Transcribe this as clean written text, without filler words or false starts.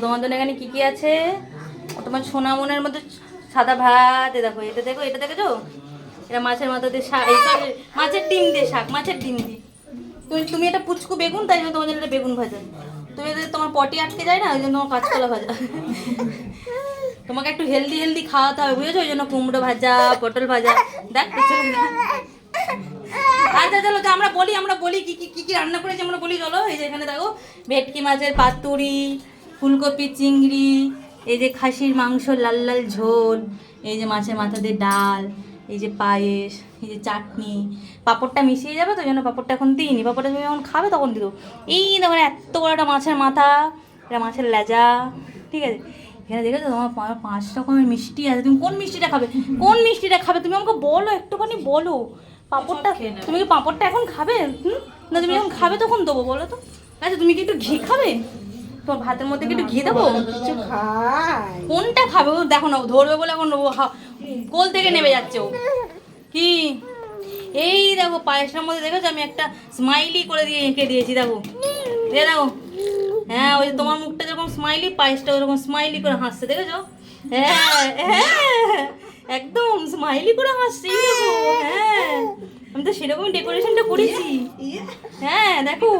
তোমার জন্য এখানে কি কি আছে? তোমার সোনা মনের মধ্যে সাদা ভাত, দেখো এটা, দেখো এটা, দেখেছো? এটা মাছের মাথা দিয়ে শাক, মাছের ডিম দিয়ে শাক, মাছের ডিম দিয়ে। তুমি এটা পুচকু বেগুন, তাই জন্য তোমার জন্য এটা বেগুন ভাজা। তুমি তোমার পটি আটকে যায় না, ওই জন্য কাঁচকলা ভাজা। তোমাকে একটু হেলদি হেলদি খাওয়াতে হবে, বুঝেছো? ওই জন্য কুমড়ো ভাজা, পটল ভাজা। দেখ আচ্ছা চলো, আমরা বলি কি কি কি রান্না করেছি, আমরা বলি চলো। এই যে এখানে দেখো, ভেটকি মাছের পাতুরি, ফুলকপি চিংড়ি, এই যে খাসির মাংস লাল লাল ঝোল, এই যে মাছের মাথা দিয়ে ডাল, এই যে পায়েস, এই যে চাটনি, পাঁপড়টা মিশিয়ে যাবে তো, ওই জন্য পাঁপড়টা এখন দিইনি। পাঁপড়টা তুমি যখন খাবে তখন দিও। এই দেখো এত বড় একটা মাছের মাথা, এটা মাছের লেজা, ঠিক আছে? এখানে দেখেছো তোমার 5 রকমের মিষ্টি আছে। তুমি কোন মিষ্টিটা খাবে? কোন মিষ্টিটা খাবে তুমি আমাকে বলো, একটুখানি বলো। পাঁপড়টা, তুমি কি পাঁপড়টা এখন খাবে? না তুমি যখন খাবে তখন দেবো, বলো তো। আচ্ছা তুমি কি একটু ঘি খাবে? তোমার ভাতের মধ্যে কি একটু ঘি দেবো? কোনটা খাবে ও? দেখো না, ধরবে বলে এখন কোল থেকে নেমে যাচ্ছে ও। কি এই দেখো পায়েসটার মধ্যে দেখেছো আমি একটা স্মাইলি করে দিয়ে এঁকে দিয়েছি, দেখো দেখো। হ্যাঁ, ওই তোমার মুখটা যেরকম স্মাইলি, পায়েসটা ওরকম স্মাইলি করে হাসছে, দেখেছো? হ্যাঁ হ্যাঁ, একদম স্মাইলি করে হাসছে, দেখো। হ্যাঁ, আমি তো সেরকমই ডেকোরেশনটা করেছি। হ্যাঁ দেখো।